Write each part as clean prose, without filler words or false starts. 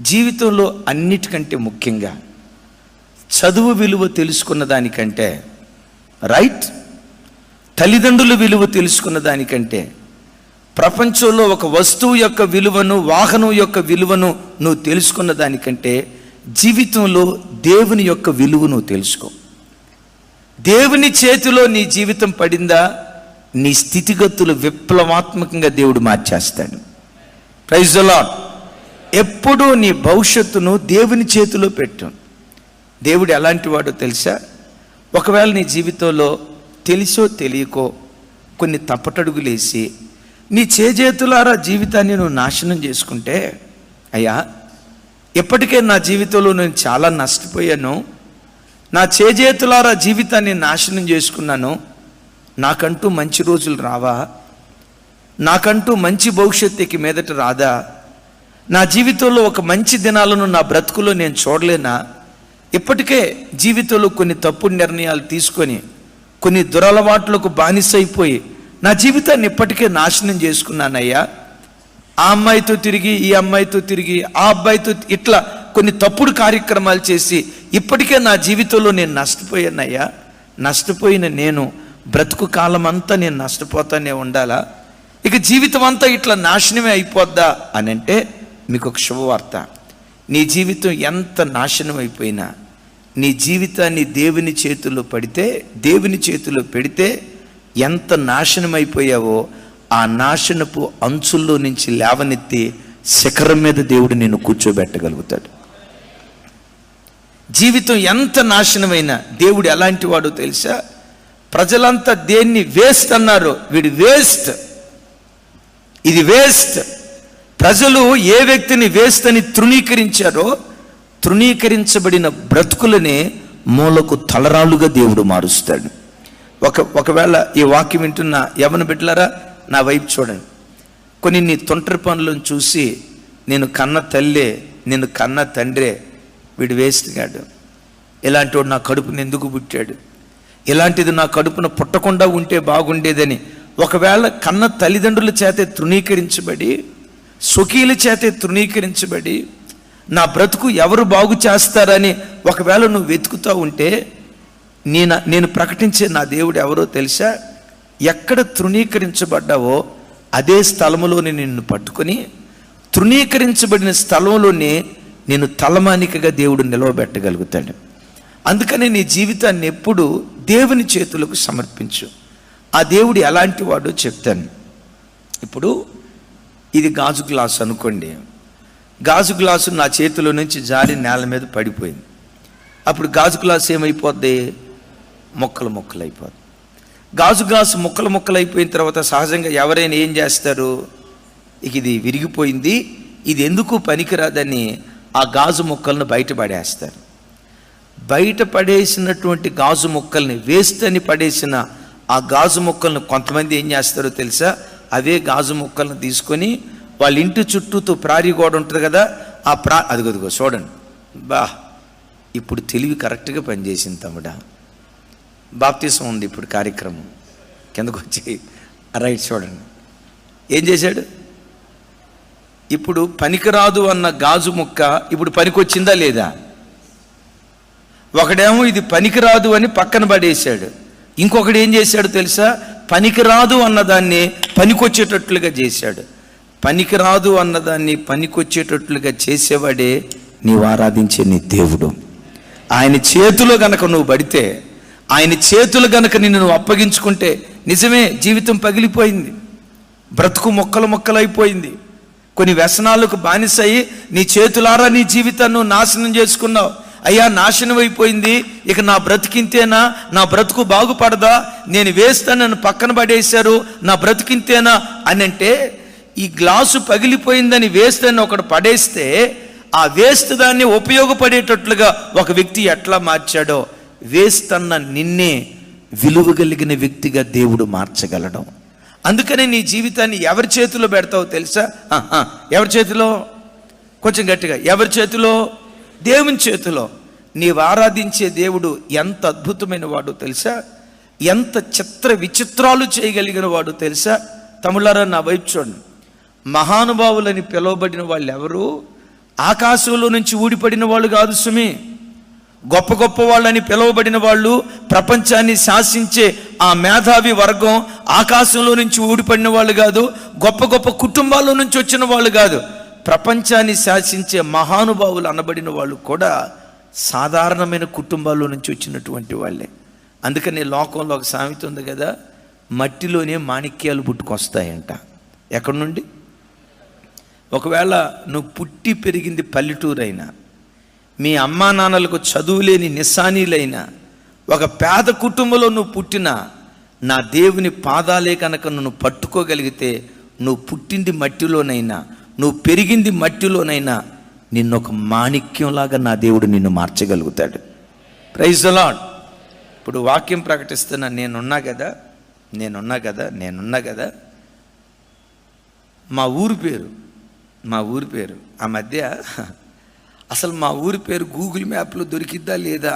జీవితంలో అన్నిటికంటే ముఖ్యంగా చదువు విలువ తెలుసుకున్న దానికంటే, రైట్, తల్లిదండ్రుల విలువ తెలుసుకున్న దానికంటే, ప్రపంచంలో ఒక వస్తువు యొక్క విలువను, వాహనం యొక్క విలువను నువ్వు తెలుసుకున్న దానికంటే జీవితంలో దేవుని యొక్క విలువ నువ్వు తెలుసుకో. దేవుని చేతిలో నీ జీవితం పడిందా, నీ స్థితిగతులు విప్లవాత్మకంగా దేవుడు మార్చేస్తాడు. Praise the lord. ఎప్పుడూ నీ భవిష్యత్తును దేవుని చేతిలో పెట్టు. దేవుడు ఎలాంటి వాడో తెలుసా? ఒకవేళ నీ జీవితంలో తెలుసో తెలియకో కొన్ని తప్పటడుగులేసి నీ చేజేతులారా జీవితాన్ని నువ్వు నాశనం చేసుకుంటే, అయ్యా ఎప్పటికే నా జీవితంలో నేను చాలా నష్టపోయాను, నా చేజేతులారా జీవితాన్ని నాశనం చేసుకున్నాను, నాకంటూ మంచి రోజులు రావా, నాకంటూ మంచి భవిష్యత్తుకి మీదట రాదా, నా జీవితంలో ఒక మంచి దినాలను నా బ్రతుకులో నేను చూడలేనా, ఇప్పటికే జీవితంలో కొన్ని తప్పుడు నిర్ణయాలు తీసుకొని కొన్ని దురలవాట్లకు బానిసైపోయి నా జీవితాన్ని ఇప్పటికే నాశనం చేసుకున్నానయ్యా, ఆ అమ్మాయితో తిరిగి, ఈ అమ్మాయితో తిరిగి, ఆ అబ్బాయితో ఇట్లా కొన్ని తప్పుడు కార్యక్రమాలు చేసి ఇప్పటికే నా జీవితంలో నేను నష్టపోయానయ్యా, నష్టపోయిన నేను బ్రతుకు కాలం అంతా నేను నష్టపోతానే ఉండాలా, ఇక జీవితం అంతా ఇట్లా నాశనమే అయిపోద్దా అని అంటే మీకు ఒక శుభవార్త. నీ జీవితం ఎంత నాశనం అయిపోయినా నీ జీవితాన్ని దేవుని చేతుల్లో పెడితే ఎంత నాశనం అయిపోయావో ఆ నాశనపు అంచుల్లో నుంచి లేవనెత్తి శిఖరం మీద దేవుడు నిన్ను కూర్చోబెట్టగలుగుతాడు. జీవితం ఎంత నాశనమైనా దేవుడు ఎలాంటి వాడో తెలుసా? ప్రజలంతా దేన్ని వేస్ట్ అన్నారో, వీడు వేస్ట్, ఇది వేస్ట్. ప్రజలు ఏ వ్యక్తిని వేస్ట్ అని తృణీకరించారో, తృణీకరించబడిన బ్రతుకులనే మూలకు తలరాలుగా దేవుడు మారుస్తాడు. ఒకవేళ ఈ వాక్యం వింటున్న యవన బిడ్డలారా, నా వైపు చూడండి. కొన్ని నీ తొంటరి పనులను చూసి నేను కన్న తల్లే, నేను కన్న తండ్రే, వీడు వేస్ట్ గాడు, ఇలాంటి వాడు నా కడుపును ఎందుకు పుట్టాడు, ఇలాంటిది నా కడుపున పుట్టకుండా ఉంటే బాగుండేదని ఒకవేళ కన్న తల్లిదండ్రుల చేతే తృణీకరించబడి, స్వకీయుల చేతే తృణీకరించబడి, నా బ్రతుకు ఎవరు బాగు చేస్తారని ఒకవేళ నువ్వు వెతుకుతూ ఉంటే, నేను ప్రకటించే నా దేవుడు ఎవరో తెలుసా? ఎక్కడ తృణీకరించబడ్డావో అదే స్థలములోనే నిన్ను పట్టుకొని, తృణీకరించబడిన స్థలంలోనే నేను తలమానికగా దేవుడు నిలవబెట్టగలుగుతాడు. అందుకనే నీ జీవితాన్ని ఎప్పుడు దేవుని చేతులకు సమర్పించు. ఆ దేవుడు ఎలాంటి వాడో చెప్తాను. ఇప్పుడు ఇది గాజు గ్లాసు అనుకోండి. గాజు గ్లాసు నా చేతిలో నుంచి జారి నేల మీద పడిపోయింది. అప్పుడు గాజు గ్లాసు ఏమైపోద్ది? ముక్కలు ముక్కలు అయిపోద్ది. గాజు గ్లాసు ముక్కలు ముక్కలు అయిపోయిన తర్వాత సహజంగా ఎవరైనా ఏం చేస్తారు? ఇక ఇది విరిగిపోయింది, ఇది ఎందుకు పనికిరాదని ఆ గాజు ముక్కలను బయటపడేస్తారు. బయట పడేసినటువంటి గాజు ముక్కల్ని, వేస్ట్ అని పడేసిన ఆ గాజు ముక్కలను కొంతమంది ఏం చేస్తారో తెలుసా? అవే గాజు ముక్కలను తీసుకొని వాళ్ళ ఇంటి చుట్టూతో ప్రారీ గోడ ఉంటుంది కదా, ఆ అదిగో చూడండి. ఇప్పుడు తెలివి కరెక్ట్గా పనిచేసింది తమ్ముడా. బాప్తిసం ఉంది ఇప్పుడు కార్యక్రమం, కిందకు వచ్చి రైట్ చూడండి. ఏం చేశాడు? ఇప్పుడు పనికిరాదు అన్న గాజు ముక్క ఇప్పుడు పనికొచ్చిందా లేదా? ఒకడేమో ఇది పనికిరాదు అని పక్కన పడేశాడు, ఇంకొకడు ఏం చేశాడు తెలుసా? పనికిరాదు అన్నదాన్ని పనికొచ్చేటట్లుగా చేశాడు. పనికిరాదు అన్నదాన్ని పనికొచ్చేటట్లుగా చేసేవాడే నీవు ఆరాధించే నీ దేవుడు. ఆయన చేతిలో గనక నువ్వు పడితే, ఆయన చేతులు గనక నిన్ను నువ్వు అప్పగించుకుంటే, నిజమే జీవితం పగిలిపోయింది, బ్రతుకు మొక్కలు మొక్కలైపోయింది, కొన్ని వ్యసనాలకు బానిసయి నీ చేతులారా నీ జీవితాన్ని నాశనం చేసుకున్నావు. అయ్యా నాశనం అయిపోయింది, ఇక నా బ్రతికింతేనా, నా బ్రతుకు బాగుపడదా, నేను వేస్తాను, నన్ను పక్కన పడేశారు, నా బ్రతికింతేనా అని అంటే, ఈ గ్లాసు పగిలిపోయిందని వేస్తాను ఒకడు పడేస్తే, ఆ వేస్ట్ దాన్ని ఉపయోగపడేటట్లుగా ఒక వ్యక్తి ఎట్లా మార్చాడో, వేస్తన్న నిన్నే విలువ కలిగిన వ్యక్తిగా దేవుడు మార్చగలడం. అందుకనే నీ జీవితాన్ని ఎవరి చేతిలో పెడతావో తెలుసా? ఎవరి చేతిలో? కొంచెం గట్టిగా, ఎవరి చేతిలో? దేవుని చేతిలో. నీవు ఆరాధించే దేవుడు ఎంత అద్భుతమైన వాడు తెలుసా? ఎంత చిత్ర విచిత్రాలు చేయగలిగిన వాడు తెలుసా? తమ్ముళ్ళారా నా వైపు చూడండి. మహానుభావులని పిలువబడిన వాళ్ళు ఎవరు? ఆకాశంలో నుంచి ఊడిపడిన వాళ్ళు కాదు సుమి. గొప్ప గొప్ప వాళ్ళని పిలువబడిన వాళ్ళు, ప్రపంచాన్ని శాసించే ఆ మేధావి వర్గం ఆకాశంలో నుంచి ఊడిపడిన వాళ్ళు కాదు. గొప్ప గొప్ప కుటుంబాల్లో నుంచి వచ్చిన వాళ్ళు కాదు. ప్రపంచాన్ని శాసించే మహానుభావులు అనబడిన వాళ్ళు కూడా సాధారణమైన కుటుంబాల్లో నుంచి వచ్చినటువంటి వాళ్ళే. అందుకని లోకంలో ఒక సామెత ఉంది కదా, మట్టిలోనే మాణిక్యాలు పుట్టుకొస్తాయంట. ఎక్కడి నుండి? ఒకవేళ నువ్వు పుట్టి పెరిగింది పల్లెటూరు అయినా, మీ అమ్మా నాన్నలకు చదువు లేని నిస్సానీలైనా, ఒక పేద కుటుంబంలో నువ్వు పుట్టినా, నా దేవుని పాదాలే కనుక నువ్వు పట్టుకోగలిగితే, నువ్వు పుట్టింది మట్టిలోనైనా, నువ్వు పెరిగింది మట్టిలోనైనా, నిన్నొక మాణిక్యంలాగా నా దేవుడు నిన్ను మార్చగలుగుతాడు. Praise the lord. ఇప్పుడు వాక్యం ప్రకటిస్తున్నా, నేనున్నా కదా. మా ఊరి పేరు ఆ మధ్య అసలు మా ఊరి పేరు గూగుల్ మ్యాప్లో దొరికిద్దా లేదా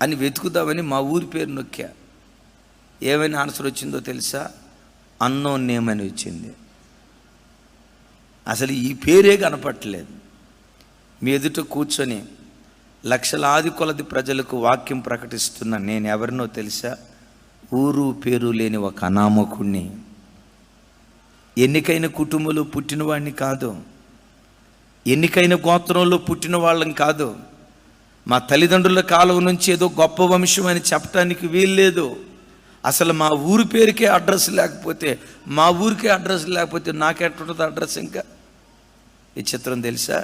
అని వెతుకుదామని మా ఊరి పేరు నొక్కా. ఏమైనా ఆన్సర్ వచ్చిందో తెలుసా? అన్నోన్ నేమ్ అని వచ్చింది. అసలు ఈ పేరే కనపట్టలేదు. మీ ఎదుట కూర్చొని లక్షలాది కొలది ప్రజలకు వాక్యం ప్రకటిస్తున్న నేను ఎవరినో తెలుసా? ఊరు పేరు లేని ఒక అనామకుణ్ణి. ఎన్నికైన కుటుంబంలో పుట్టినవాడిని కాదు, ఎన్నికైన గోత్రంలో పుట్టిన వాళ్ళని కాదు. మా తల్లిదండ్రుల కాలం నుంచి ఏదో గొప్ప వంశం అని చెప్పడానికి వీల్లేదు. అసలు మా ఊరి పేరుకే అడ్రస్ లేకపోతే, నాకెట్టుంటుంది అడ్రస్? ఇంకా విచిత్రం తెలుసా?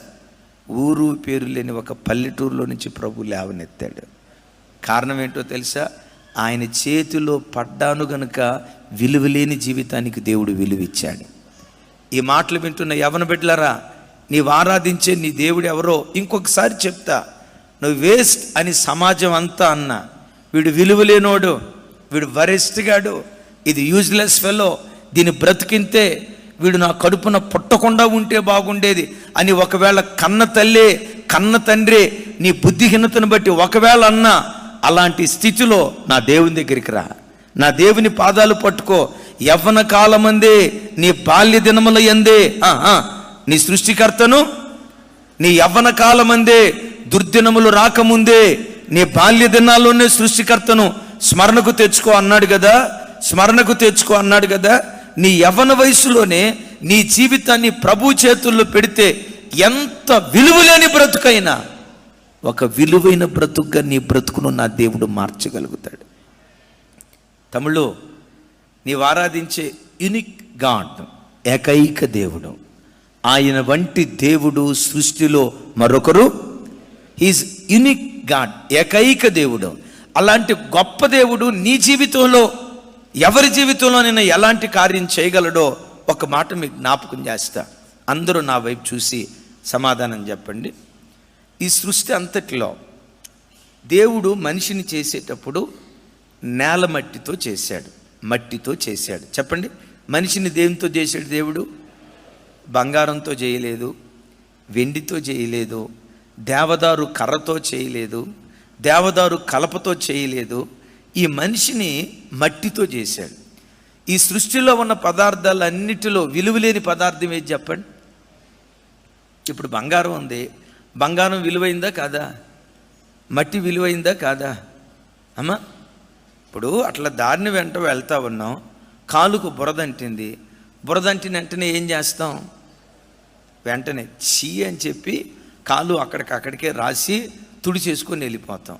ఊరు పేరు లేని ఒక పల్లెటూరులో నుంచి ప్రభు లేవనెత్తాడు. కారణం ఏంటో తెలుసా? ఆయన చేతిలో పడ్డాను గనుక విలువలేని జీవితానికి దేవుడు విలువిచ్చాడు. ఈ మాటలు వింటున్న యవన బిడ్డలారా, నీవు ఆరాధించే నీ దేవుడు ఎవరో ఇంకొకసారి చెప్తా. నువ్వు వేస్ట్ అని సమాజం అంతా అన్నా, వీడు విలువలేనోడు, వీడు వరెస్ట్ గాడు, ఇది యూజ్లెస్ ఫెలో, దీని బ్రతికింతే, వీడు నా కడుపున పుట్టకుండా ఉంటే బాగుండేది అని ఒకవేళ కన్న తల్లే కన్న తండ్రి నీ బుద్ధిహీనతను బట్టి ఒకవేళ అన్నా, అలాంటి స్థితిలో నా దేవుని దగ్గరికి రా, నా దేవుని పాదాలు పట్టుకో. యవ్వన కాలమందే, నీ బాల్య దినముల యందే నీ సృష్టికర్తను, నీ యవ్వన కాలమందే, దుర్దినములు రాకముందే నీ బాల్య దినాల్లోనే సృష్టికర్తను స్మరణకు తెచ్చుకో అన్నాడు కదా. నీ యవ్వన వయసులోనే నీ జీవితాన్ని ప్రభు చేతుల్లో పెడితే ఎంత విలువలేని బ్రతుకైనా ఒక విలువైన బ్రతుకుగా నీ బ్రతుకును నా దేవుడు మార్చగలుగుతాడు. తమ్ముళ్ళు, నీవు ఆరాధించే యూనిక్ గాడ్, ఏకైక దేవుడు, ఆయన వంటి దేవుడు సృష్టిలో మరొకరు. హీజ్ యూనిక్ గాడ్, ఏకైక దేవుడు. అలాంటి గొప్ప దేవుడు నీ జీవితంలో, ఎవరి జీవితంలోనైనా ఎలాంటి కార్యం చేయగలడో ఒక మాట మీకు జ్ఞాపకం చేస్తా. అందరూ నా వైపు చూసి సమాధానం చెప్పండి. ఈ సృష్టి అంతటిలో దేవుడు మనిషిని చేసేటప్పుడు నేల మట్టితో చేశాడు. చెప్పండి, మనిషిని దేనితో చేశాడు దేవుడు? బంగారంతో చేయలేదు, వెండితో చేయలేదు, దేవదారు కర్రతో చేయలేదు, దేవదారు కలపతో చేయలేదు. ఈ మనిషిని మట్టితో చేశాడు. ఈ సృష్టిలో ఉన్న పదార్థాలన్నిటిలో విలువలేని పదార్థం ఏది చెప్పండి? ఇప్పుడు బంగారం ఉంది, బంగారం విలువైందా కాదా? మట్టి విలువైందా కాదా అమ్మా? ఇప్పుడు అట్లా దారిని వెంట వెళ్తా ఉన్నాం, కాలుకు బురదంటింది. బురదంటిన వెంటనే ఏం చేస్తాం? వెంటనే చీ అని చెప్పి కాలు అక్కడికే రాసి తుడి చేసుకొని వెళ్ళిపోతాం.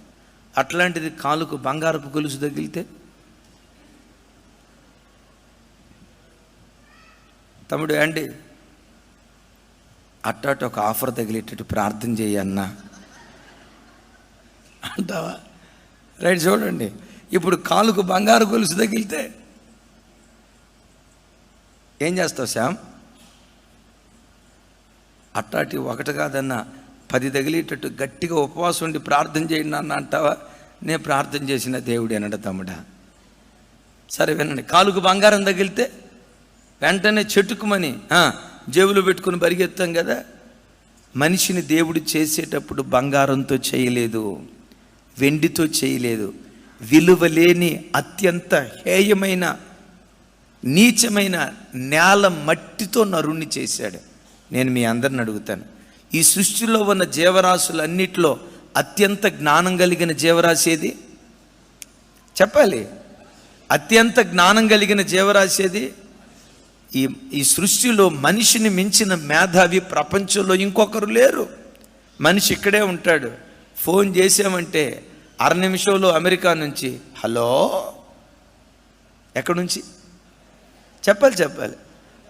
అట్లాంటిది కాలుకు బంగారపు గొలుసు తగిలితే? తమ్ముడు అండి, అట్టాట ఒక ఆఫర్ తగిలేటట్టు ప్రార్థన చేయన్నా అంటావా? రైట్, చూడండి. ఇప్పుడు కాలుకు బంగారు గొలుసు తగిలితే ఏం చేస్తావు శ్యామ్? అట్టాటి ఒకటి కాదన్నా 10 తగిలేటట్టు గట్టిగా ఉపవాసం ఉండి ప్రార్థన చేయండి అన్న అంటావా? నేను ప్రార్థన చేసిన దేవుడు అన్నాడు తమ్ముడా. సరే వినండి, కాలుకు బంగారం తగిలితే వెంటనే చెట్టుకుమని జేబులో పెట్టుకుని పరిగెత్తాం కదా. మనిషిని దేవుడు చేసేటప్పుడు బంగారంతో చేయలేదు, వెండితో చేయలేదు, విలువలేని అత్యంత హేయమైన నీచమైన నేల మట్టితో నరుణ్ణి చేశాడు. నేను మీ అందరిని అడుగుతాను, ఈ సృష్టిలో ఉన్న జీవరాశులన్నిటిలో అత్యంత జ్ఞానం కలిగిన జీవరాశి ఏది? చెప్పాలి. అత్యంత జ్ఞానం కలిగిన జీవరాశి ఏది? ఈ సృష్టిలో మనిషిని మించిన మేధావి ప్రపంచంలో ఇంకొకరు లేరు. మనిషి ఇక్కడే ఉంటాడు. ఫోన్ చేసామంటే 6 నిమిషంలో అమెరికా నుంచి హలో, ఎక్కడి నుంచి చెప్పాలి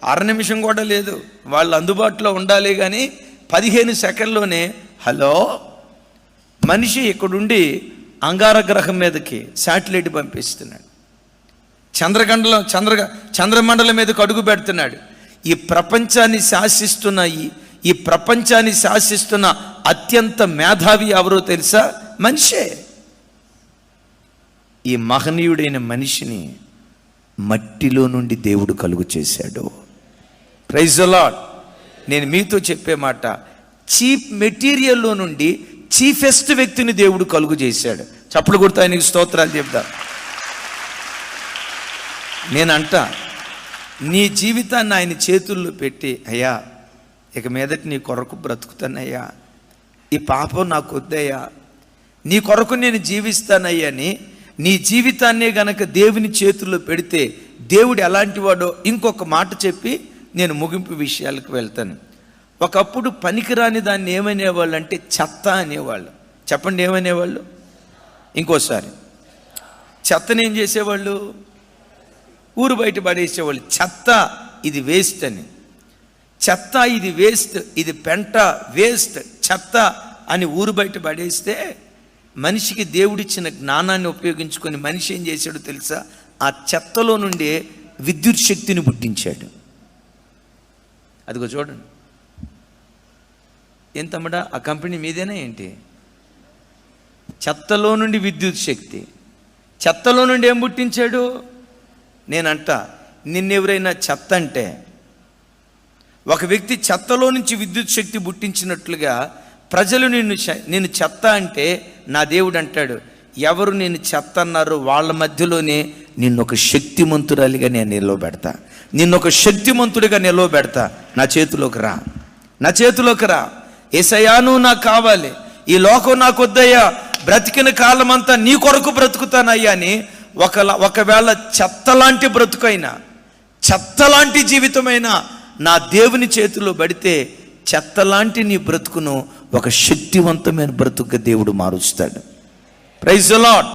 6 నిమిషం కూడా లేదు. వాళ్ళు అందుబాటులో ఉండాలి, కానీ 15 సెకండ్లోనే హలో. మనిషి ఇక్కడుండి అంగారగ్రహం మీదకి శాటిలైట్ పంపిస్తున్నాడు, చంద్రమండలం మీదకి అడుగు పెడుతున్నాడు. ఈ ప్రపంచాన్ని శాసిస్తున్న అత్యంత మేధావి ఎవరో తెలుసా? మనిషే. ఈ మహనీయుడైన మనిషిని మట్టిలో నుండి దేవుడు కలుగు చేశాడు. Praise the Lord. నేను మీతో చెప్పే మాట, చీప్ మెటీరియల్లో నుండి చీఫెస్ట్ వ్యక్తిని దేవుడు కలుగు చేశాడు. చప్పుడు కొడుతూ ఆయనకి స్తోత్రాలు చెప్తా. నేనంట, నీ జీవితాన్ని ఆయన చేతుల్లో పెట్టి, అయ్యా ఇక మీదటి నీ కొరకు బ్రతుకుతానయ్యా, ఈ పాపం నాకు వద్దయ్యా, నీ కొరకు నేను జీవిస్తానయ్యా అని నీ జీవితాన్నే గనక దేవుని చేతుల్లో పెడితే దేవుడు ఎలాంటి వాడో ఇంకొక మాట చెప్పి నేను ముగింపు విషయాలకు వెళ్తాను. ఒకప్పుడు పనికిరాని దాన్ని ఏమనేవాళ్ళు అంటే చెత్త అనేవాళ్ళు. చెప్పండి, ఏమనేవాళ్ళు? ఇంకోసారి, చెత్తని ఏం చేసేవాళ్ళు? ఊరు బయట పడేసేవాళ్ళు. చెత్త ఇది వేస్ట్ అని. చెత్త ఇది వేస్ట్, ఇది పెంట వేస్ట్, చెత్త అని ఊరు బయట పడేస్తే మనిషికి దేవుడిచ్చిన జ్ఞానాన్ని ఉపయోగించుకొని మనిషి ఏం చేశాడో తెలుసా? ఆ చెత్తలో నుండే విద్యుత్ శక్తిని పుట్టించాడు. అదిగో చూడండి. ఏం తమ్ముడా, ఆ కంపెనీ మీదేనా ఏంటి? చెత్తలో నుండి విద్యుత్ శక్తి, చెత్తలో నుండి ఏం పుట్టించాడు? నేనంట, నిన్నెవరైనా చెత్త అంటే, ఒక వ్యక్తి చెత్తలో నుంచి విద్యుత్ శక్తి పుట్టించినట్లుగా ప్రజలు నిన్ను చెత్త అంటే నా దేవుడు అంటాడు, ఎవరు నేను చెత్త అన్నారో వాళ్ళ మధ్యలోనే నిన్నొక శక్తిమంతురాలిగా నేను నిలవబెడతా, నిన్నొక శక్తిమంతుడిగా నిలవబెడతా. నా చేతిలోకి రా యేసయ్యా, నువ్వు నాకు కావాలి, ఈ లోకం నాకు వద్దయ్యా, బ్రతికిన కాలమంతా నీ కొరకు బ్రతుకుతానయ్యా అని ఒకవేళ చెత్తలాంటి బ్రతుకైనా, చెత్తలాంటి జీవితమైనా నా దేవుని చేతిలో పడితే చెత్తలాంటి నీ బ్రతుకును ఒక శక్తివంతమైన బ్రతుకుగా దేవుడు మారుస్తాడు. Praise the lord.